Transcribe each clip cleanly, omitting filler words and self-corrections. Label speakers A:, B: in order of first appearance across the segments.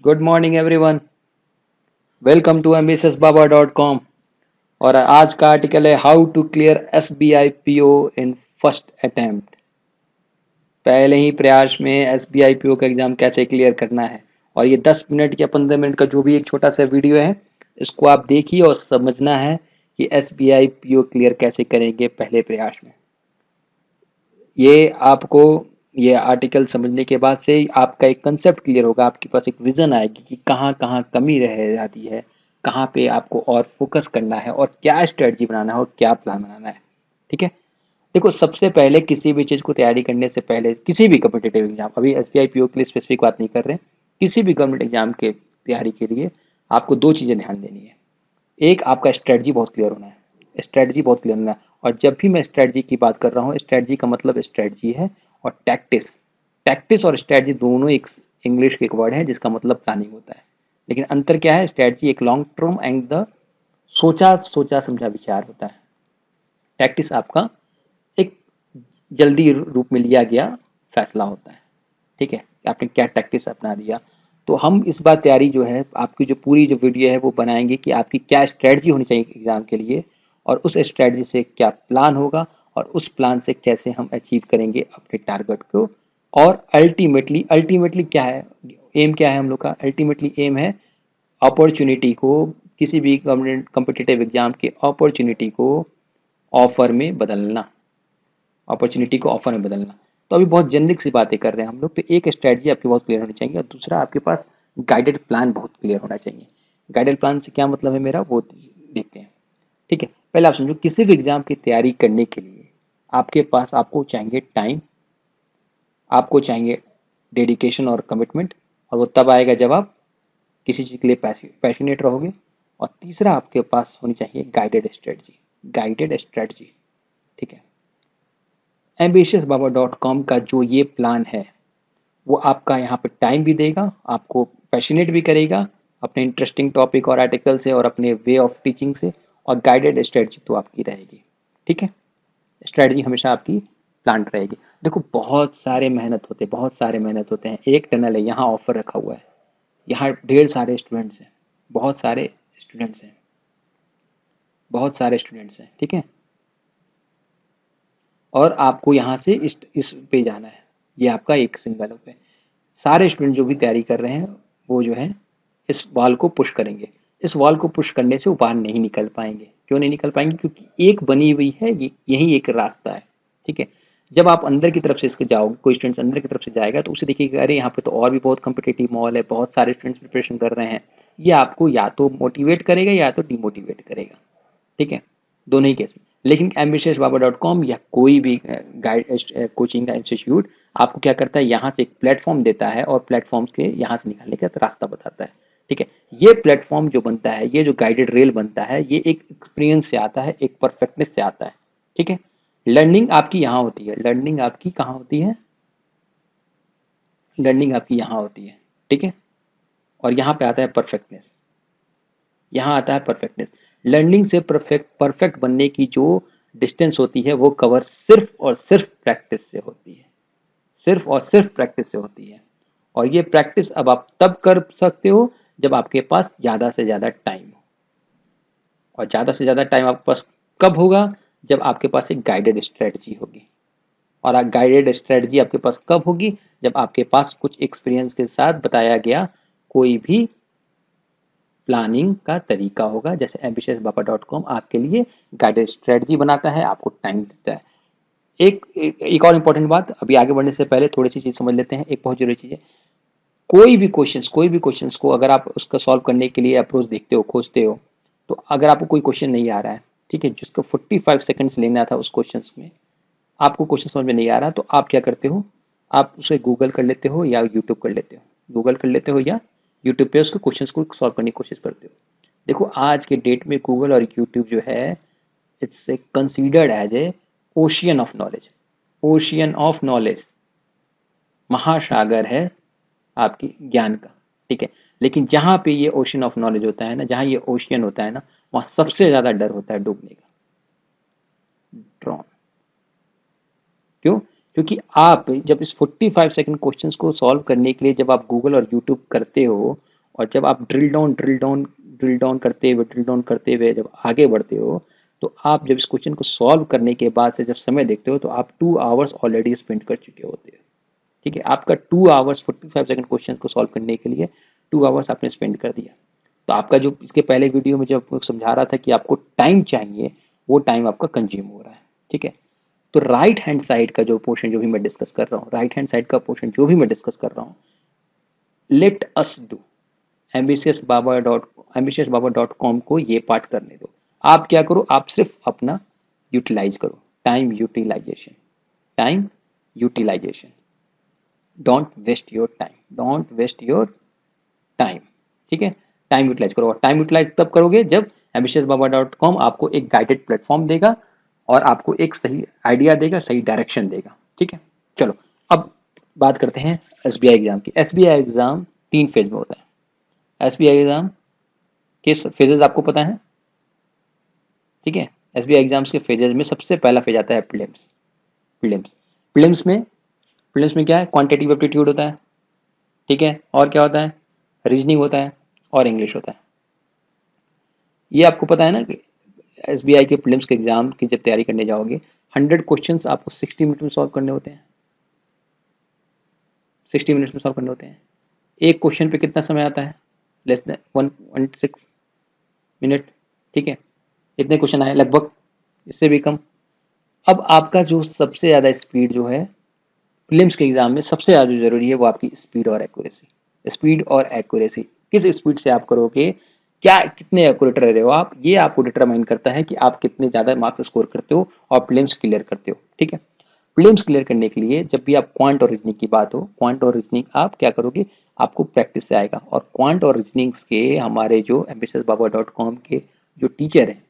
A: Good morning everyone. Welcome to ambitiousbaba.com। और आज का आर्टिकल है how to clear SBI PO in first attempt. पहले ही प्रयास में SBI PO का एग्जाम कैसे क्लियर करना है। और ये 10 मिनट या 15 मिनट का जो भी एक छोटा सा वीडियो है, इसको आप देखिए और समझना है कि SBI PO क्लियर कैसे करेंगे पहले प्रयास में। ये आपको ये आर्टिकल समझने के बाद से आपका एक कंसेप्ट क्लियर होगा, आपके पास एक विजन आएगी कि कहाँ कहाँ कमी रह जाती है, कहाँ पे आपको और फोकस करना है और क्या स्ट्रेटजी बनाना है और क्या प्लान बनाना है। ठीक है, देखो सबसे पहले किसी भी चीज़ को तैयारी करने से पहले, किसी भी कम्पिटेटिव एग्जाम, अभी SBI PO के लिए स्पेसिफिक बात नहीं कर रहे हैं, किसी भी गवर्नमेंट एग्जाम के तैयारी के लिए आपको दो चीज़ें ध्यान देनी है। एक, आपका स्ट्रेटजी बहुत क्लियर होना है। स्ट्रेटजी बहुत क्लियर होना है। और जब भी मैं स्ट्रेटजी की बात कर रहा हूँ, स्ट्रेटजी का मतलब स्ट्रेटजी है और टैक्टिस। टैक्टिस और स्ट्रेटजी दोनों एक इंग्लिश के एक वर्ड है जिसका मतलब प्लानिंग होता है। लेकिन अंतर क्या है? स्ट्रेटजी एक लॉन्ग टर्म एंड द सोचा सोचा समझा विचार होता है। टैक्टिस आपका एक जल्दी रूप में लिया गया फैसला होता है। ठीक है, आपने क्या टैक्टिस अपना दिया। तो हम इस बार तैयारी जो है, आपकी जो पूरी जो वीडियो है वो बनाएंगे कि आपकी क्या स्ट्रेटजी होनी चाहिए एग्जाम के लिए, और उस स्ट्रेटजी से क्या प्लान होगा और उस प्लान से कैसे हम अचीव करेंगे अपने टारगेट को। और अल्टीमेटली क्या है, एम क्या है हम लोग का? अल्टीमेटली एम है अपॉर्चुनिटी को, किसी भी गवर्नमेंट कम्पिटिटिव एग्जाम के अपॉर्चुनिटी को ऑफर में बदलना। अपॉर्चुनिटी को ऑफर में बदलना। तो अभी बहुत जेनरिक सी बातें कर रहे हैं हम लोग। तो एक स्ट्रेटजी आपकी बहुत क्लियर होनी चाहिए और दूसरा आपके पास गाइडेड प्लान बहुत क्लियर होना चाहिए। गाइडेड प्लान से क्या मतलब है मेरा, वो देखते हैं। ठीक है, पहले आप समझो, किसी भी एग्जाम की तैयारी करने के लिए आपके पास आपको चाहिए टाइम, आपको चाहिए डेडिकेशन और कमिटमेंट, और वो तब आएगा जब आप किसी चीज़ के लिए पैशनेट रहोगे। और तीसरा आपके पास होनी चाहिए गाइडेड स्ट्रेटजी। गाइडेड स्ट्रेटजी, ठीक है। ambitiousbaba.com का जो ये प्लान है वो आपका यहाँ पे टाइम भी देगा, आपको पैशनेट भी करेगा अपने इंटरेस्टिंग टॉपिक और आर्टिकल से और अपने वे ऑफ टीचिंग से। और गाइडेड स्ट्रेटजी तो आपकी रहेगी। ठीक है, स्ट्रेटजी हमेशा आपकी प्लान रहेगी। देखो बहुत सारे मेहनत होते हैं। एक टनल है, यहाँ ऑफर रखा हुआ है, यहाँ ढेर सारे स्टूडेंट्स हैं, बहुत सारे स्टूडेंट्स हैं, बहुत सारे स्टूडेंट्स हैं। ठीक है, और आपको यहाँ से इस पे जाना है। ये आपका एक सिंगल पे सारे स्टूडेंट जो भी तैयारी कर रहे हैं वो जो है इस वॉल को पुश करेंगे। इस वॉल को पुश करने से वो बाहर नहीं निकल पाएंगे। क्यों नहीं निकल पाएंगे? क्योंकि एक बनी हुई है, यही एक रास्ता है। ठीक है, जब आप अंदर की तरफ से इसके जाओगे, कोई स्टूडेंट्स अंदर की तरफ से जाएगा तो उसे देखिएगा, अरे यहाँ पे तो और भी बहुत कम्पिटेटिव माहौल है, बहुत सारे स्टूडेंट्स प्रिपरेशन कर रहे हैं। ये आपको या तो मोटिवेट करेगा या तो डिमोटिवेट करेगा। ठीक है, दोनों ही केस में। लेकिन ambitiousbaba.com या कोई भी गाइड कोचिंग का इंस्टीट्यूट आपको क्या करता है, यहाँ से एक प्लेटफॉर्म देता है और प्लेटफॉर्म के यहाँ से निकालने का रास्ता बताता है। ठीक है, ये प्लेटफॉर्म जो बनता है, ये जो गाइडेड रेल बनता है, ये एक एक्सपीरियंस से आता है, एक परफेक्टनेस से आता है। ठीक है, लर्निंग आपकी यहाँ होती है। लर्निंग आपकी कहाँ होती है? लर्निंग आपकी यहाँ होती है। ठीक है, और यहाँ पे आता है परफेक्टनेस। यहाँ आता है परफेक्टनेस। लर्निंग से परफेक्ट बनने की जो डिस्टेंस होती है वो कवर सिर्फ और सिर्फ प्रैक्टिस से होती है। सिर्फ और सिर्फ प्रैक्टिस से होती है। और ये प्रैक्टिस अब आप तब कर सकते हो जब आपके पास ज़्यादा से ज़्यादा टाइम हो। और ज़्यादा से ज़्यादा टाइम आपके पास कब होगा? जब आपके पास एक गाइडेड स्ट्रेटजी होगी। और गाइडेड स्ट्रेटजी आपके पास कब होगी? जब आपके पास कुछ एक्सपीरियंस के साथ बताया गया कोई भी प्लानिंग का तरीका होगा। जैसे ambitiousbaba.com आपके लिए गाइडेड स्ट्रेटजी बनाता है, आपको टाइम देता है। एक और इम्पोर्टेंट बात, अभी आगे बढ़ने से पहले थोड़ी सी चीज़ समझ लेते हैं। एक बहुत जरूरी चीज़ है, कोई भी क्वेश्चंस को अगर आप उसका सॉल्व करने के लिए अप्रोच देखते हो, खोजते हो, तो अगर आपको कोई क्वेश्चन नहीं आ रहा है, ठीक है, जिसको 45 सेकंड्स लेना था उस क्वेश्चन में, आपको क्वेश्चन समझ में नहीं आ रहा, तो आप क्या करते हो? आप उसे गूगल कर लेते हो या यूट्यूब कर लेते हो। गूगल कर लेते हो या यूट्यूब पे उसको क्वेश्चंस को सॉल्व करने की कोशिश करते हो। देखो आज के डेट में गूगल और यूट्यूब जो है, it's a considered as a ocean of knowledge. Ocean of knowledge, महासागर है आपकी ज्ञान का। ठीक है, लेकिन जहाँ पे ये ओशियन ऑफ नॉलेज होता है ना, जहाँ ये ओशियन होता है ना, वहाँ सबसे ज़्यादा डर होता है डूबने का। ड्रॉन। क्यों? क्योंकि आप जब इस 45 सेकंड क्वेश्चंस को सॉल्व करने के लिए जब आप गूगल और यूट्यूब करते हो और जब आप ड्रिल डाउन करते हुए जब आगे बढ़ते हो, तो आप जब इस क्वेश्चन को सॉल्व करने के बाद से जब समय देखते हो तो आप 2 आवर्स ऑलरेडी स्पेंड कर चुके होते हो। ठीक है, आपका 2 आवर्स 45 सेकंड क्वेश्चन को सॉल्व करने के लिए 2 आवर्स आपने स्पेंड कर दिया। तो आपका जो इसके पहले वीडियो में जब आपको समझा रहा था कि आपको टाइम चाहिए, वो टाइम आपका कंज्यूम हो रहा है। ठीक है, तो राइट हैंड साइड का जो पोर्शन जो भी मैं डिस्कस कर रहा हूँ, राइट हैंड साइड का पोर्शन जो भी मैं डिस्कस कर रहा हूँ, लेट अस डू, ambitiousbaba.com को ये पार्ट करने दो। आप क्या करो, आप सिर्फ अपना यूटिलाइज करो, time utilisation, time utilisation. Don't waste your time, don't waste your time. ठीक है, टाइम यूटिलाइज करो। और टाइम यूटिलाइज तब करोगे जब ambitiousbaba.com आपको एक गाइडेड प्लेटफॉर्म देगा और आपको एक सही आइडिया देगा, सही डायरेक्शन देगा। ठीक है, चलो अब बात करते हैं एसबीआई एग्जाम की। एसबीआई एग्जाम 3 फेज में होता है। एसबीआई एग्जाम के फेजेस आपको पता है। ठीक है, एसबीआई एग्जाम्स के फेजेस में सबसे पहला फेज आता है प्रीलिम्स। प्रीलिम्स प्रीलिम्स में क्या है, क्वांटिटेटिव एप्टीट्यूड होता है। ठीक है, और क्या होता है, रीजनिंग होता है और इंग्लिश होता है। ये आपको पता है ना कि एसबीआई के प्रीलिम्स के एग्जाम की जब तैयारी करने जाओगे, 100 क्वेश्चंस आपको 60 मिनट में सॉल्व करने होते हैं। 60 मिनट्स में सॉल्व करने होते हैं। एक क्वेश्चन पे कितना समय आता है, लेस देन 1.6 मिनट। ठीक है, इतने क्वेश्चन आए लगभग, इससे भी कम। अब आपका जो सबसे ज़्यादा स्पीड जो है प्रीलिम्स के एग्जाम में सबसे ज़्यादा जो जरूरी है वो आपकी स्पीड और एक्यूरेसी। स्पीड और एक्यूरेसी, किस स्पीड से आप करोगे, क्या कितने एक्यूरेट रह रहे हो आप, ये आपको डिटरमाइन करता है कि आप कितने ज़्यादा मार्क्स स्कोर करते हो और प्रीलिम्स क्लियर करते हो। ठीक है, प्रीलिम्स क्लियर करने के लिए जब भी आप क्वांट और रीजनिंग की बात हो, क्वांट और रीजनिंग आप क्या करोगे, आपको प्रैक्टिस से आएगा। और क्वांट और रीजनिंग के हमारे जो ambitiousbaba.com के जो टीचर हैं,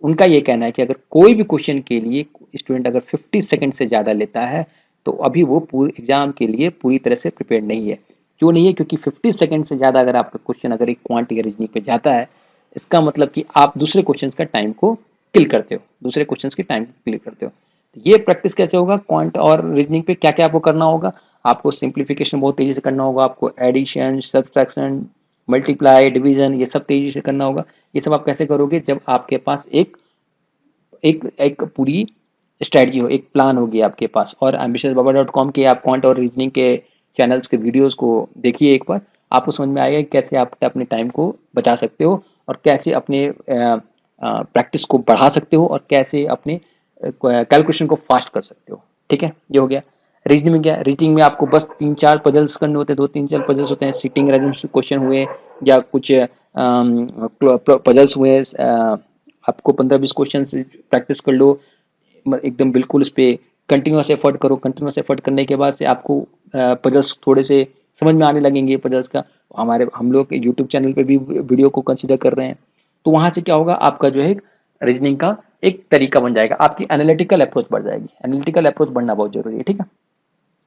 A: उनका ये कहना है कि अगर कोई भी क्वेश्चन के लिए स्टूडेंट अगर 50 सेकंड से ज़्यादा लेता है तो अभी वो पूरे एग्जाम के लिए पूरी तरह से प्रिपेयर नहीं है। क्यों नहीं है, क्योंकि 50 सेकंड से ज़्यादा अगर आपका क्वेश्चन अगर एक क्वांट या रीजनिंग पे जाता है, इसका मतलब कि आप दूसरे क्वेश्चन का टाइम को किल करते हो, दूसरे क्वेश्चन की टाइम को किल करते हो। ये प्रैक्टिस कैसे होगा, क्वांट और रीजनिंग पे क्या क्या आपको करना होगा, आपको सिंप्लीफिकेशन बहुत तेजी से करना होगा, आपको एडिशन, सब्ट्रैक्शन, मल्टीप्लाई, डिवीजन, ये सब तेजी से करना होगा। ये सब आप कैसे करोगे, जब आपके पास एक एक एक पूरी स्ट्रेटजी हो, एक प्लान होगी आपके पास। और ambitiousbaba.com के आप क्वांट और रीजनिंग के चैनल्स के वीडियोस को देखिए एक बार, आपको समझ में आएगा कि कैसे आप अपने टाइम को बचा सकते हो और कैसे अपने प्रैक्टिस को बढ़ा सकते हो और कैसे अपने कैलकुलेशन को फास्ट कर सकते हो। ठीक है, ये हो गया। रीजनिंग में क्या, रीजनिंग में आपको बस 3-4 पजल्स करने होते हैं, 2-3-4 पजल्स होते हैं, सीटिंग अरेंजमेंट क्वेश्चन हुए या कुछ पजल्स हुए, आपको 15-20 क्वेश्चन प्रैक्टिस कर लो एकदम बिल्कुल। उस पर कंटिन्यूस एफर्ट करो, कंटिन्यूस एफर्ट करने के बाद से आपको पजल्स थोड़े से समझ में आने लगेंगे पजल्स का। हम लोग यूट्यूब चैनल पे भी वीडियो को कंसिडर कर रहे हैं, तो वहाँ से क्या होगा, आपका जो है रीजनिंग का एक तरीका बन जाएगा, आपकी एनालिटिकल अप्रोच बढ़ जाएगी। एनालिटिकल अप्रोच बढ़ना बहुत जरूरी है। ठीक है,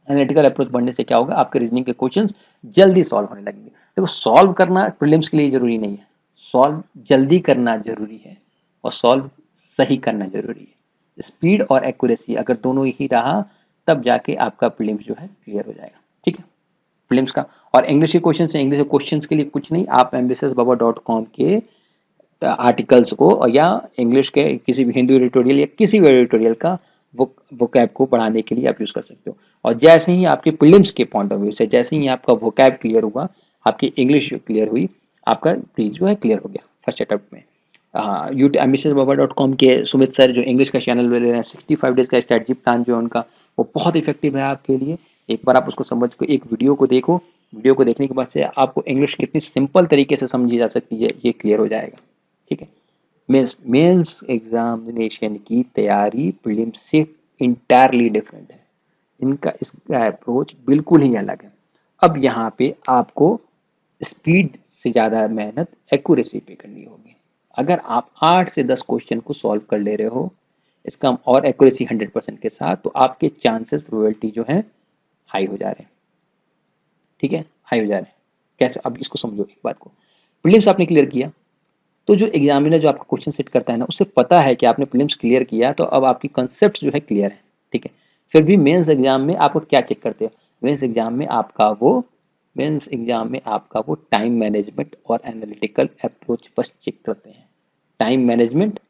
A: एनालिटिकल अप्रोच बढ़ने से क्या होगा, आपके रीजनिंग के क्वेश्चंस जल्दी सॉल्व होने लगेंगे। देखो, सॉल्व करना प्रीलिम्स के लिए जरूरी नहीं है, सॉल्व जल्दी करना जरूरी है और सॉल्व सही करना जरूरी है। स्पीड और एक्यूरेसी अगर दोनों ही रहा, तब जाके आपका प्रीलिम्स जो है क्लियर हो जाएगा। ठीक है, प्रीलिम्स का। और इंग्लिश के क्वेश्चन से, इंग्लिश के क्वेश्चन के लिए कुछ नहीं, आप ambitiousbaba.com के आर्टिकल्स को या इंग्लिश के किसी भी हिंदी एडिटोरियल या किसी भी एडिटोरियल का वोकैब को बढ़ाने के लिए आप यूज़ कर सकते हो। और जैसे ही आपके प्रीलिम्स के पॉइंट ऑफ व्यू से जैसे ही आपका वोकैब क्लियर हुआ, आपकी इंग्लिश क्लियर हुई, आपका प्लीज जो है क्लियर हो गया फर्स्ट अटेम्प्ट में। हाँ, ambitiousbaba.com के सुमित सर जो इंग्लिश का चैनल ले रहे हैं, 65 डेज का स्ट्रेटजी प्लान जो है उनका, वो बहुत इफेक्टिव है आपके लिए। एक बार आप उसको समझ को एक वीडियो को देखो, वीडियो को देखने के बाद से आपको इंग्लिश कितनी सिंपल तरीके से समझी जा सकती है ये क्लियर हो जाएगा। ठीक है, मेंस एग्जामिनेशन की तैयारी प्रीलिम्स से इंटायरली डिफरेंट है, इनका इसका अप्रोच बिल्कुल ही अलग है। अब यहाँ पे आपको स्पीड से ज़्यादा मेहनत एक्यूरेसी पे करनी होगी। अगर आप 8 से 10 क्वेश्चन को सॉल्व कर ले रहे हो इसका और एक्यूरेसी 100% के साथ, तो आपके चांसेस प्रोबेबिलिटी जो है हाई हो जा रहे हैं। ठीक है, हाई हो जा रहे हैं। कैसे, अब इसको समझो एक बात को। प्रीलिम्स आपने क्लियर किया, तो जो एग्जामिनर जो आपका क्वेश्चन सेट करता है ना, उसे पता है कि आपने प्रीलिम्स क्लियर किया, तो अब आपकी कंसेप्ट जो है क्लियर है। ठीक है, फिर भी मेंस एग्जाम में आपको क्या चेक करते हैं, मेंस एग्जाम में आपका वो मेंस एग्जाम में आपका वो टाइम मैनेजमेंट और एनालिटिकल अप्रोच फर्स्ट चेक करते हैं। टाइम मैनेजमेंट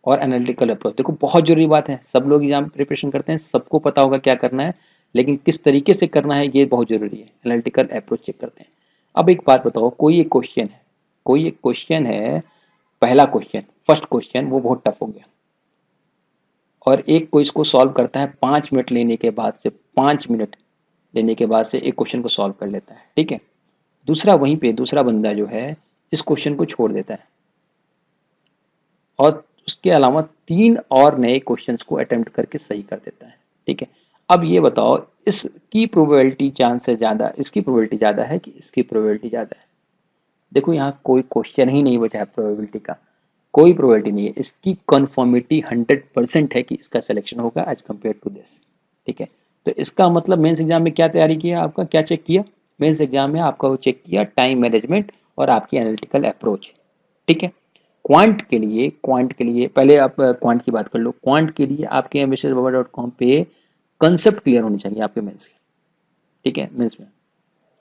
A: और एनालिटिकल अप्रोच, देखो बहुत जरूरी बात है। सब लोग एग्जाम प्रिपरेशन करते हैं, सबको पता होगा क्या करना है, लेकिन किस तरीके से करना है ये बहुत जरूरी है। एनालिटिकल अप्रोच चेक करते हैं। अब एक बात बताओ, कोई एक क्वेश्चन है, पहला क्वेश्चन, फर्स्ट क्वेश्चन, वो बहुत टफ हो गया, और एक कोई इसको सॉल्व करता है 5 मिनट लेने के बाद से, 5 मिनट लेने के बाद से एक क्वेश्चन को सॉल्व कर लेता है, ठीक है। दूसरा वहीं पे दूसरा बंदा जो है इस क्वेश्चन को छोड़ देता है और उसके अलावा 3 और नए क्वेश्चंस को अटेम्प्ट करके सही कर देता है, ठीक है। अब ये बताओ, इसकी प्रोबेबिलिटी चांस से ज़्यादा, इसकी प्रोबेबिलिटी ज़्यादा है कि इसकी प्रोबेबिलिटी ज़्यादा है? देखो यहाँ कोई क्वेश्चन ही नहीं बचा है प्रोबेबिलिटी का, कोई प्रोबेबिलिटी नहीं है। इसकी कन्फर्मिटी 100% है कि इसका सिलेक्शन होगा एज कम्पेयर टू दिस, ठीक है। तो इसका मतलब मेंस एग्जाम में क्या तैयारी किया, आपका क्या चेक किया? मेंस एग्जाम में आपका वो चेक किया टाइम मैनेजमेंट और आपकी एनालिटिकल अप्रोच, ठीक है। क्वांट के लिए पहले आप क्वांट की बात कर लो। क्वांट के लिए आपके ambitiousbaba.com पे कंसेप्ट क्लियर होने चाहिए आपके मेंस के, ठीक है।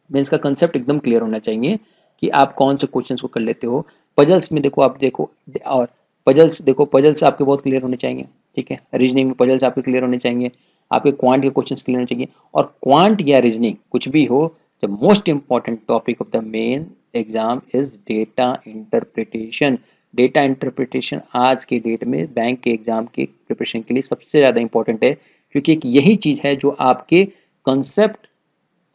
A: मेंस का कंसेप्ट एकदम क्लियर होना चाहिए कि आप कौन से क्वेश्चंस को कर लेते हो। पजल्स में देखो, आप देखो, और पजल्स देखो, पजल्स आपके बहुत क्लियर होने चाहिए, ठीक है। रीजनिंग में पजल्स आपके क्लियर होने चाहिए, आपके क्वांट के क्वेश्चंस क्लियर होने चाहिए। और क्वांट या रीजनिंग कुछ भी हो, the most important topic of the main exam is data interpretation. Data interpretation आज के डेट में बैंक के एग्जाम के प्रिपरेशन के लिए सबसे ज़्यादा इंपॉर्टेंट है, क्योंकि एक यही चीज़ है जो आपके कंसेप्ट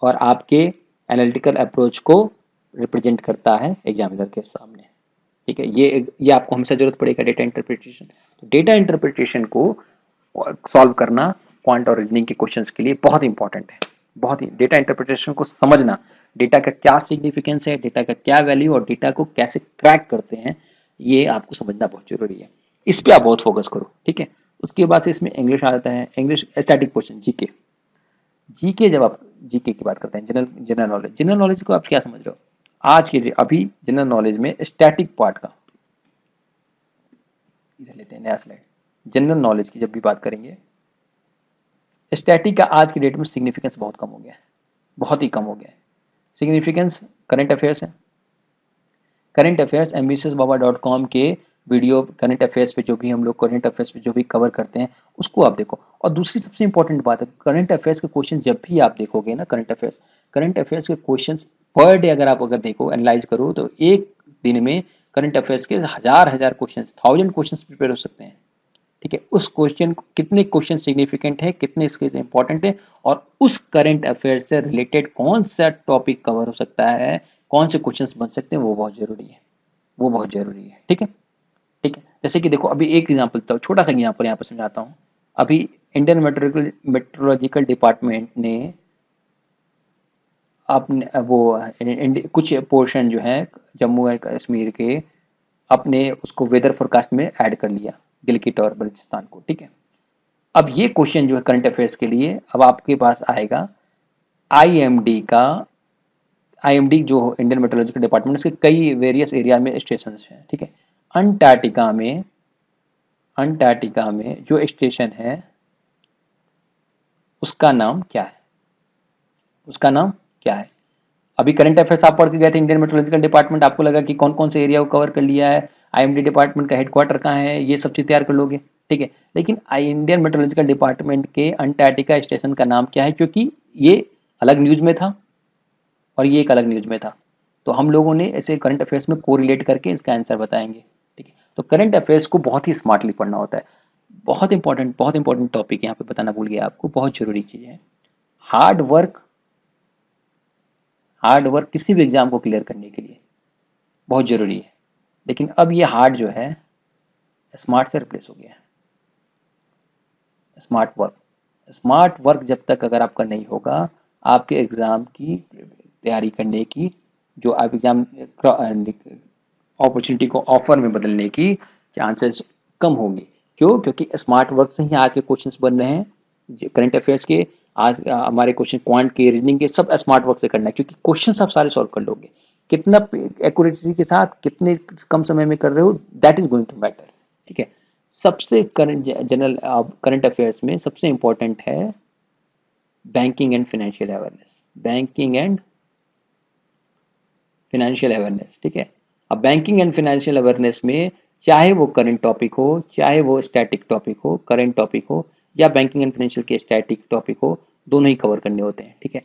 A: और आपके एनालिटिकल अप्रोच को रिप्रेजेंट करता है एग्जामिनर के सामने, ठीक है। ये आपको हमेशा जरूरत पड़ेगा डेटा इंटरप्रिटेशन। तो डेटा इंटरप्रिटेशन को सॉल्व करना क्वांट और रीजनिंग के क्वेश्चंस के लिए बहुत इंपॉर्टेंट है। बहुत ही डेटा इंटरप्रिटेशन को समझना, डेटा का क्या सिग्निफिकेंस है, डेटा का क्या वैल्यू, और डेटा को कैसे क्रैक करते हैं, ये आपको समझना बहुत जरूरी है। इस पे आप बहुत फोकस करो, ठीक है। उसके बाद से इसमें इंग्लिश आ जाता है, English static question, GK. GK जब आप जीके की बात करते हैं, जनरल नॉलेज को आप क्या समझ रहे हो आज के अभी? जनरल नॉलेज में स्टैटिक पार्ट का, इधर लेते हैं नया स्लाइड। जनरल नॉलेज की जब भी बात करेंगे, स्टैटिक का आज की डेट में सिग्निफिकेंस बहुत कम हो गया है, बहुत ही कम हो गया है सिग्निफिकेंस। करंट अफेयर्स है, करंट अफेयर्स ambitiousbaba.com के वीडियो करंट अफेयर्स पे, जो भी हम लोग करंट अफेयर्स पे जो भी कवर करते हैं उसको आप देखो। और दूसरी सबसे इंपॉर्टेंट बात है, करंट अफेयर्स के क्वेश्चन जब भी आप देखोगे ना, करंट अफेयर्स के क्वेश्चन पर डे अगर देखो, एनालाइज करो, तो एक दिन में करंट अफेयर्स के हजार हजार क्वेश्चन, 1000 क्वेश्चन प्रिपेयर हो सकते हैं, ठीक है। उस क्वेश्चन कितने क्वेश्चन सिग्निफिकेंट है, कितने इसके इंपॉर्टेंट है, और उस करंट अफेयर से रिलेटेड कौन सा टॉपिक कवर हो सकता है, कौन से क्वेश्चंस बन सकते हैं, वो बहुत जरूरी है, वो बहुत जरूरी है, ठीक है। ठीक है, जैसे कि देखो अभी एक एग्जांपल देता हूँ, छोटा सा एग्जांपल यहाँ पर समझाता हूँ। अभी इंडियन मेट्रोलॉजिकल डिपार्टमेंट ने अपने वो कुछ पोर्शन जो है जम्मू एंड कश्मीर के, अपने उसको वेदर फोरकास्ट में ऐड कर लिया, गिलगित और बल्चिस्तान को, ठीक है। अब ये क्वेश्चन जो है करंट अफेयर्स के लिए, अब आपके पास आएगा आईएमडी का। आईएमडी जो इंडियन मेट्रोलॉजिकल डिपार्टमेंट, उसके कई वेरियस एरिया में स्टेशन हैं, ठीक है। अंटार्कटिका में, अंटार्कटिका में जो स्टेशन है उसका नाम क्या है, उसका नाम क्या है? अभी करंट अफेयर्स आप पढ़ के गए थे, इंडियन मेट्रोलॉजिकल डिपार्टमेंट, आपको लगा कि कौन कौन से एरिया को कवर कर लिया है, आईएमडी डिपार्टमेंट का हेडक्वार्टर कहाँ है, ये सब चीज तैयार कर लोगे, ठीक है। लेकिन इंडियन मेट्रोलॉजिकल डिपार्टमेंट के अंटार्कटिका स्टेशन का नाम क्या है? क्योंकि ये अलग न्यूज में था और ये एक अलग न्यूज में था, तो हम लोगों ने ऐसे करंट अफेयर्स में कोरिलेट करके इसका आंसर बताएंगे, ठीक है। तो करंट अफेयर्स को बहुत ही स्मार्टली पढ़ना होता है। बहुत इंपॉर्टेंट टॉपिक यहाँ पे बताना भूल गया आपको, बहुत जरूरी चीज है। हार्ड वर्क, हार्ड वर्क किसी भी एग्जाम को क्लियर करने के लिए बहुत जरूरी है, लेकिन अब ये हार्ड जो है स्मार्ट से रिप्लेस हो गया है। स्मार्ट वर्क, स्मार्ट वर्क जब तक अगर आपका नहीं होगा, आपके एग्जाम की तैयारी करने की, जो आप एग्जाम अपॉर्चुनिटी को ऑफर में बदलने की चांसेस कम होंगे। क्यों? क्योंकि स्मार्ट वर्क से ही आज के क्वेश्चंस बन रहे हैं करंट अफेयर्स के। आज हमारे क्वेश्चन क्वांट के, रीजनिंग के, सब स्मार्ट वर्क से करना है, क्योंकि क्वेश्चंस आप सारे सॉल्व कर लोगे। कितना एक्यूरेसी के साथ, कितने कम समय में कर रहे हो, that is going to matter, ठीक है। सबसे करंट जनरल करंट अफेयर्स में सबसे इंपॉर्टेंट है banking and financial awareness. Banking and financial awareness, ठीक है। अब बैंकिंग एंड फाइनेंशियल अवेयरनेस में चाहे वो करंट टॉपिक हो, चाहे वो स्टैटिक टॉपिक हो, करंट टॉपिक हो या बैंकिंग एंड फाइनेंशियल के स्टैटिक टॉपिक हो, दोनों ही कवर करने होते हैं, ठीक है।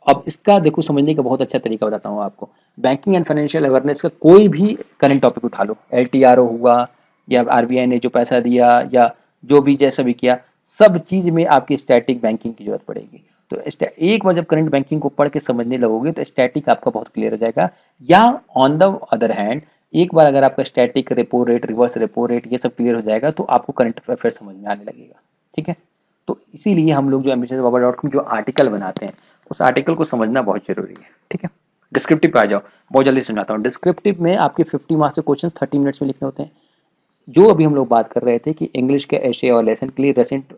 A: अब इसका देखो समझने का बहुत अच्छा तरीका बताता हूँ आपको। बैंकिंग एंड फाइनेंशियल अवेयरनेस का कोई भी करंट टॉपिक उठा लो, LTRO हुआ या RBI ने जो पैसा दिया या जो भी जैसा भी किया, सब चीज में आपकी स्टैटिक बैंकिंग की जरूरत पड़ेगी। तो एक बार जब करंट बैंकिंग को पढ़ के समझने लगोगे तो स्टैटिक आपका बहुत क्लियर हो जाएगा। या ऑन द अदर हैंड, एक बार अगर आपका static, repo rate, reverse repo rate ये सब क्लियर हो जाएगा तो आपको करंट अफेयर समझ में आने लगेगा, ठीक है। तो इसीलिए हम लोग जो ambitious जो आर्टिकल बनाते हैं उस आर्टिकल को समझना बहुत जरूरी है, ठीक है। डिस्क्रिप्टिव पे आ जाओ, बहुत जल्दी समझाता हूँ। डिस्क्रिप्टिव में आपके 50 मार्क्स के क्वेश्चन 30 मिनट्स में लिखने होते हैं। जो अभी हम लोग बात कर रहे थे कि इंग्लिश के एशे और लेसन के लिए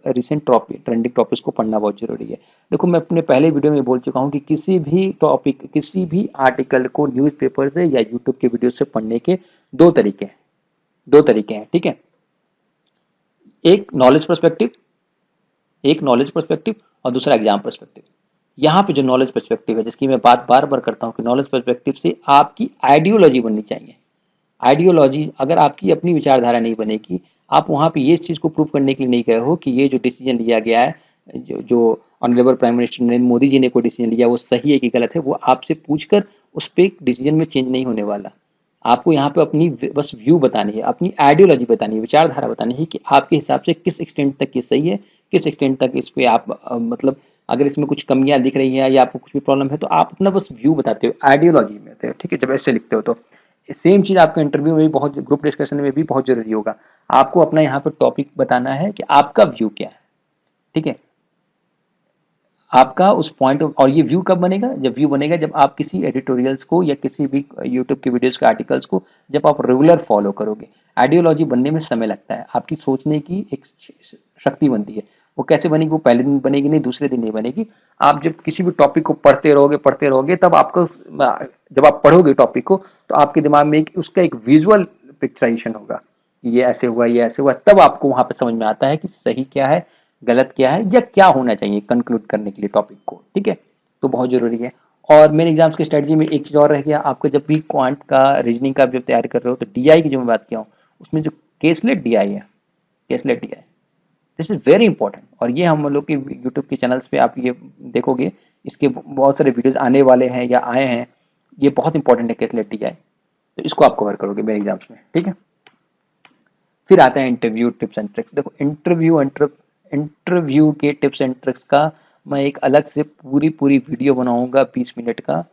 A: रिसेंट टॉपिक, ट्रेंडिंग टॉपिक्स को पढ़ना बहुत जरूरी है। देखो मैं अपने पहले वीडियो में बोल चुका हूँ कि किसी भी टॉपिक, किसी भी आर्टिकल को न्यूज़पेपर से या यूट्यूब के वीडियो से पढ़ने के दो तरीके हैं, ठीक है। एक नॉलेज पर्सपेक्टिव, और दूसरा एग्जाम पर्सपेक्टिव। यहाँ पे जो नॉलेज पर्सपेक्टिव है, जिसकी मैं बात बार बार करता हूँ कि नॉलेज पर्सपेक्टिव से आपकी आइडियोलॉजी बननी चाहिए। आइडियोलॉजी, अगर आपकी अपनी विचारधारा नहीं बनेगी, आप वहाँ पे ये चीज़ को प्रूव करने के लिए नहीं गए हो कि ये जो डिसीजन लिया गया है, जो honourable prime minister Narendra Modi ji ने कोई डिसीजन लिया वो सही है कि गलत है, वो आपसे पूछकर उस पर डिसीजन में चेंज नहीं होने वाला। आपको यहाँ पे अपनी बस व्यू बतानी है, अपनी आइडियोलॉजी बतानी है, विचारधारा बतानी है कि आपके हिसाब से किस एक्सटेंट तक ये सही है, किस एक्सटेंट तक इस पे आप मतलब अगर इसमें कुछ कमियां दिख रही है या आपको कुछ भी प्रॉब्लम है तो आप अपना बस व्यू बताते हो, आइडियोलॉजी में होते हो, ठीक है। जब ऐसे लिखते हो तो सेम चीज आपका इंटरव्यू में भी बहुत, ग्रुप डिस्कशन में भी बहुत जरूरी होगा। आपको अपना यहाँ पर टॉपिक बताना है कि आपका व्यू क्या है, ठीक है। आपका उस पॉइंट, और ये व्यू कब बनेगा, जब व्यू बनेगा जब आप किसी एडिटोरियल्स को या किसी भी यूट्यूब के वीडियोस के आर्टिकल्स को जब आप रेगुलर फॉलो करोगे। आइडियोलॉजी बनने में समय लगता है, आपकी सोचने की एक शक्ति बनती है। वो कैसे बनेगी, वो पहले दिन बनेगी नहीं, दूसरे दिन नहीं बनेगी। आप जब किसी भी टॉपिक को पढ़ते रहोगे तब आपको, जब आप पढ़ोगे टॉपिक को तो आपके दिमाग में उसका एक विजुअल पिक्चराइजेशन होगा, ये ऐसे हुआ, ये ऐसे हुआ, तब आपको वहां पर समझ में आता है कि सही क्या है, गलत क्या है, या क्या होना चाहिए कंक्लूड करने के लिए टॉपिक को, ठीक है। तो बहुत जरूरी है। और मेन एग्जाम्स की स्ट्रेटजी में एक चीज और रह गया, आपको जब भी क्वांट का रीजनिंग का जब तैयारी कर रहे हो तो DI की जो मैं बात किया हूँ उसमें जो केसलेट DI है, caselet DI, this is very important. और ये हम लोग के यूट्यूब के चैनल्स पे आप ये देखोगे, इसके बहुत सारे वीडियोज आने वाले हैं या आए हैं। ये बहुत इंपॉर्टेंट है केसलेट DI, तो इसको आप कवर करोगे मेरे एग्जाम्स में, ठीक है। फिर आता है इंटरव्यू टिप्स एंड ट्रिक्स। देखो इंटरव्यू के टिप्स एंड ट्रिक्स का मैं एक अलग से पूरी वीडियो बनाऊंगा, 20 मिनट का,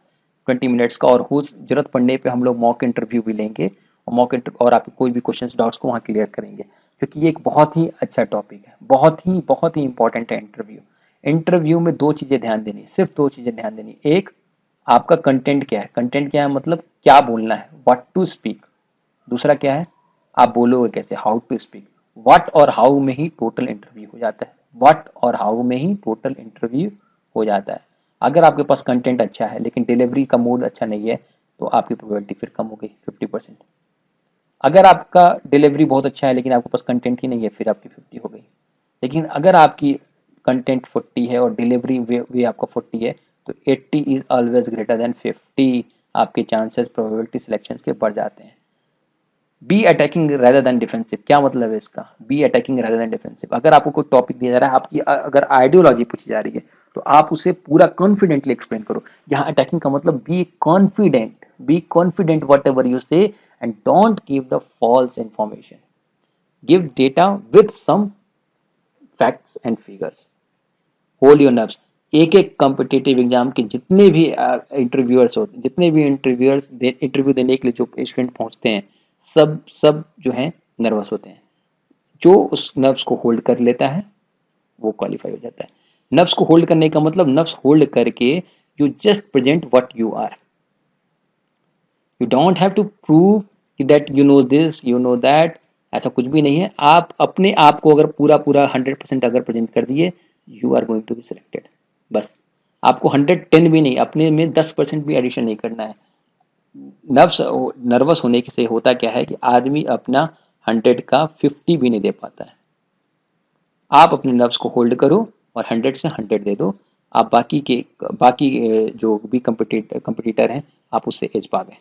A: 20 मिनट्स का। और हो जरूरत पड़ने पे हम लोग मॉक इंटरव्यू भी लेंगे और और आपके कोई भी क्वेश्चन डाउट्स को वहाँ क्लियर करेंगे, क्योंकि ये एक बहुत ही अच्छा टॉपिक है, बहुत ही इंपॉर्टेंट है इंटरव्यू। इंटरव्यू में दो चीज़ें ध्यान देनी, सिर्फ दो चीज़ें ध्यान देनी। एक, आपका कंटेंट क्या है, मतलब क्या बोलना है, व्हाट टू स्पीक। दूसरा क्या है, आप बोलोगे कैसे, हाउ टू स्पीक। व्हाट और हाउ में ही टोटल इंटरव्यू हो जाता है, व्हाट और हाउ में ही टोटल इंटरव्यू हो जाता है। अगर आपके पास कंटेंट अच्छा है लेकिन डिलीवरी का मोड अच्छा नहीं है तो आपकी प्रोबेबिलिटी फिर कम हो गई 50%। अगर आपका डिलीवरी बहुत अच्छा है लेकिन आपके पास कंटेंट ही नहीं है फिर आपकी 50 हो गई। लेकिन अगर आपकी कंटेंट 40 है और डिलीवरी वे आपका 40 है तो 80 इज ऑलवेज ग्रेटर देन 50, आपके चांसेस प्रोबेबिलिटी सिलेक्शन के बढ़ जाते हैं। Be attacking rather than defensive. क्या मतलब है इसका, be attacking rather than defensive. अगर आपको कोई टॉपिक दिया जा रहा है, आपकी अगर आइडियोलॉजी पूछी जा रही है तो आप उसे पूरा कॉन्फिडेंटली एक्सप्लेन करो। यहाँ अटैकिंग का मतलब be confident whatever you say and don't give the false information, give data with some facts and figures, hold your nerves. एक एक कॉम्पिटिटिव एग्जाम के जितने भी इंटरव्यूअर्स होते हैं, जितने भी इंटरव्यू देने के लिए जो स्टूडेंट पहुंचते हैं, सब जो है नर्वस होते हैं। जो उस नर्व्स को होल्ड कर लेता है वो क्वालिफाई हो जाता है। नर्व्स को होल्ड करने का मतलब, नर्व्स होल्ड करके you just present what you are. You don't have to prove that you know this, you know that, ऐसा कुछ भी नहीं है। आप अपने आप को अगर पूरा 100% अगर प्रेजेंट कर दिए, you are going to be selected. बस आपको 110 भी नहीं, अपने में 10% भी एडिशन नहीं करना है। नर्व्स नर्वस होने से होता क्या है कि आदमी अपना 100 का 50 भी नहीं दे पाता है। आप अपने नर्व्स को होल्ड करो और 100 से 100 दे दो, आप बाकी जो भी कंपटीटर हैं आप उससे एज पा गए,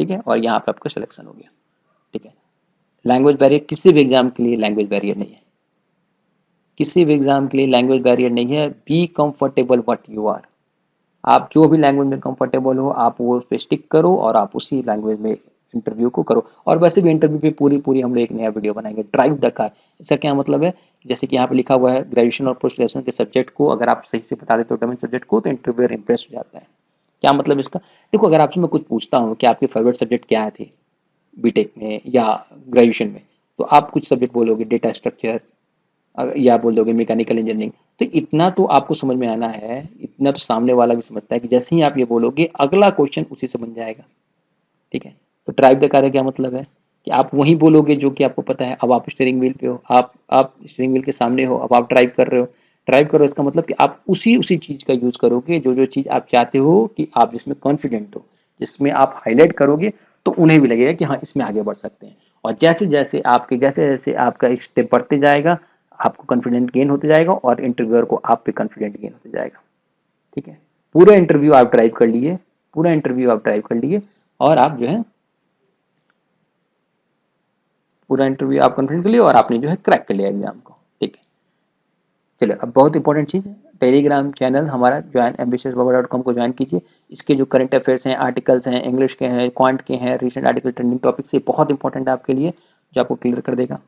A: ठीक है, और यहाँ पे आपका सिलेक्शन हो गया, ठीक है। लैंग्वेज बैरियर किसी भी एग्जाम के लिए लैंग्वेज बैरियर नहीं है, किसी भी एग्जाम के लिए लैंग्वेज बैरियर नहीं है। Be comfortable what you are, आप जो भी लैंग्वेज में कंफर्टेबल हो आप वो उस पे स्टिक करो और आप उसी लैंग्वेज में इंटरव्यू को करो। और वैसे भी इंटरव्यू पे पूरी पूरी हम लोग एक नया वीडियो बनाएंगे, ड्राइव द कार। इसका क्या मतलब है, जैसे कि यहाँ पे लिखा हुआ है ग्रेजुएशन और पोस्ट ग्रेजुएशन के सब्जेक्ट को अगर आप सही से बता देते हो डोमेन सब्जेक्ट को तो इंटरव्यूअर इंप्रेस हो जाता है। क्या मतलब इसका, देखो अगर आपसे मैं कुछ पूछता हूँ कि आपके फेवरेट सब्जेक्ट क्या थे बीटेक में या ग्रेजुएशन में, तो आप कुछ सब्जेक्ट बोलोगे डेटा स्ट्रक्चर या बोल दोगे मैकेनिकल इंजीनियरिंग, तो इतना तो आपको समझ में आना है, इतना तो सामने वाला भी समझता है कि जैसे ही आप ये बोलोगे अगला क्वेश्चन उसी से बन जाएगा, ठीक है। तो ड्राइव द कार क्या मतलब है कि आप वही बोलोगे जो कि आपको पता है। अब आप स्टीयरिंग व्हील पे हो, आप स्टीयरिंग व्हील के सामने हो, अब आप ड्राइव कर रहे हो, ड्राइव करो इसका मतलब कि आप उसी उसी चीज़ का यूज़ करोगे जो जो चीज़ आप चाहते हो कि आप जिसमें कॉन्फिडेंट हो, जिसमें आप हाईलाइट करोगे तो उन्हें भी लगेगा कि हाँ इसमें आगे बढ़ सकते हैं। और जैसे जैसे आपका एक स्टेप बढ़ते जाएगा आपको कॉन्फिडेंट गेन होते जाएगा और इंटरव्यूअर को आप पे कॉन्फिडेंट गेन होते जाएगा, ठीक है। पूरा इंटरव्यू आप ड्राइव कर लिए, पूरा इंटरव्यू आप ड्राइव कर लिए और आप जो है पूरा इंटरव्यू आप कॉन्फिडेंट कर लिए और आपने जो है क्रैक कर लिया एग्जाम को, ठीक है। चलो अब बहुत इंपॉर्टेंट चीज़ है, टेलीग्राम चैनल हमारा ज्वाइन ambitiousbaba.com को ज्वाइन कीजिए। इसके जो करंट अफेयर्स हैं, आर्टिकल्स हैं, इंग्लिश के हैं, क्वांट के हैं, रीसेंट आर्टिकल, ट्रेंडिंग टॉपिक्स, ये बहुत इंपॉर्टेंट है आपके लिए, जो आपको क्लियर कर देगा,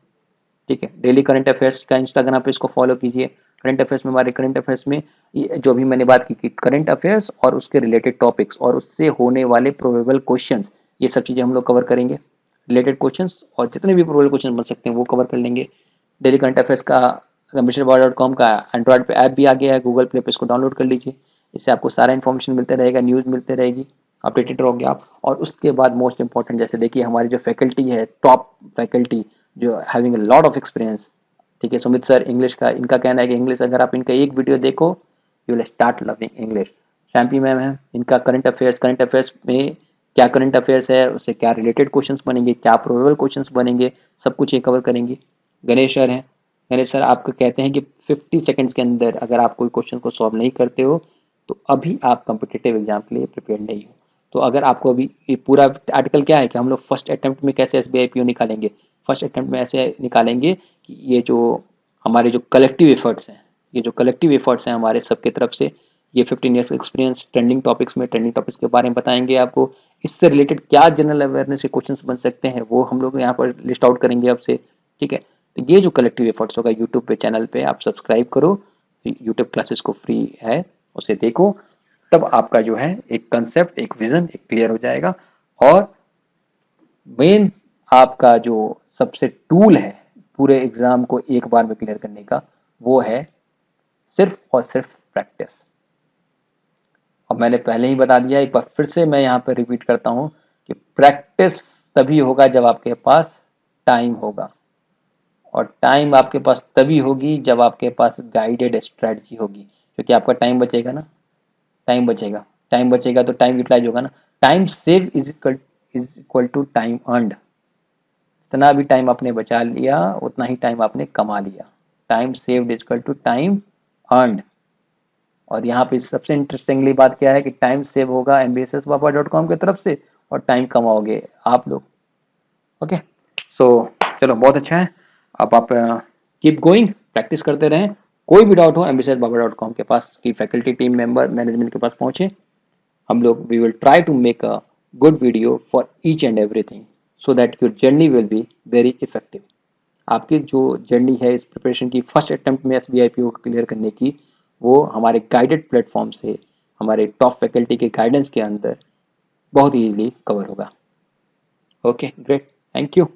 A: ठीक है। डेली करंट अफेयर्स का इंस्टाग्राम पे इसको फॉलो कीजिए। करंट अफेयर्स में हमारे करंट अफेयर्स में जो भी मैंने बात की कि करंट अफेयर्स और उसके रिलेटेड टॉपिक्स और उससे होने वाले प्रोबेबल क्वेश्चंस, ये सब चीज़ें हम लोग कवर करेंगे। रिलेटेड क्वेश्चंस और जितने भी प्रोबेबल क्वेश्चन बन सकते हैं वो कवर कर लेंगे। डेली करंट अफेयर्स का ambitious.com का एंड्रॉइड पे ऐप भी आ गया है, गूगल प्ले पे इसको डाउनलोड कर लीजिए। इससे आपको सारा इन्फॉर्मेशन मिलते रहेगा, न्यूज़ मिलते रहेगी, अपडेटेड रहोगे आप। और उसके बाद मोस्ट इंपॉर्टेंट, जैसे देखिए हमारी जो फैकल्टी है, टॉप फैकल्टी जो having a lot of experience, ठीक है। सुमित सर इंग्लिश का, इनका कहना है कि इंग्लिश अगर आप इनका एक वीडियो देखो you will start loving English. Shampy ma'am है, इनका करंट अफेयर्स में क्या करंट अफेयर्स है, उससे क्या रिलेटेड क्वेश्चंस बनेंगे, क्या प्रोबेबल क्वेश्चंस बनेंगे, सब कुछ ये कवर करेंगे। गणेश सर हैं, गणेश सर आपको कहते हैं कि 50 सेकंड्स के अंदर अगर आप कोई क्वेश्चन को सॉल्व नहीं करते हो तो अभी आप कॉम्पिटिटिव एग्जाम के लिए प्रिपेयर नहीं हो। तो अगर आपको अभी ये पूरा आर्टिकल क्या है कि हम लोग फर्स्ट अटेम्प्ट में कैसे SBI PO निकालेंगे, फर्स्ट अटेम्प्ट में ऐसे निकालेंगे कि ये जो हमारे जो कलेक्टिव एफर्ट्स हैं, ये जो कलेक्टिव एफर्ट्स हैं हमारे सबके तरफ से, ये 15 ईयर्स एक्सपीरियंस ट्रेंडिंग टॉपिक्स के बारे में बताएंगे आपको। इससे रिलेटेड क्या जनरल अवेयरनेस के क्वेश्चंस बन सकते हैं वो हम लोग यहाँ पर लिस्ट आउट करेंगे आपसे, ठीक है। तो ये जो कलेक्टिव एफर्ट्स होगा यूट्यूब पे चैनल पे आप सब्सक्राइब करो, यूट्यूब क्लासेस को फ्री है उसे देखो, तब आपका जो है एक कंसेप्ट, एक विजन एक क्लियर हो जाएगा। और मेन आपका जो सबसे टूल है पूरे एग्जाम को एक बार में क्लियर करने का, वो है सिर्फ और सिर्फ प्रैक्टिस। अब मैंने पहले ही बता दिया, एक बार फिर से मैं यहाँ पर रिपीट करता हूँ कि प्रैक्टिस तभी होगा जब आपके पास टाइम होगा, और टाइम आपके पास तभी होगी जब आपके पास गाइडेड स्ट्रेटजी होगी, क्योंकि आपका टाइम बचेगा ना, टाइम बचेगा तो टाइम यूटिलाइज होगा ना। Time save is equal to time earned, जितना भी टाइम आपने बचा लिया उतना ही टाइम आपने कमा लिया। Time saved is equal to time earned. और यहाँ पे सबसे इंटरेस्टिंगली बात क्या है कि टाइम सेव होगा ambitiousbaba.com की तरफ से और टाइम कमाओगे आप लोग, ओके। सो चलो बहुत अच्छा है, अब आप कीप गोइंग, प्रैक्टिस करते रहें। कोई भी डाउट हो ambitiousbaba.com के पास की फैकल्टी टीम मेंबर मैनेजमेंट के पास पहुंचे, हम लोग we will try to make a good video for each and everything so that your journey will be very effective. आपकी जो जर्नी है इस प्रिपरेशन की फर्स्ट अटेम्प्ट में SBI PO को क्लियर करने की, वो हमारे गाइडेड प्लेटफॉर्म से हमारे टॉप फैकल्टी के गाइडेंस के अंदर बहुत ईजिली कवर होगा। Okay great, thank you.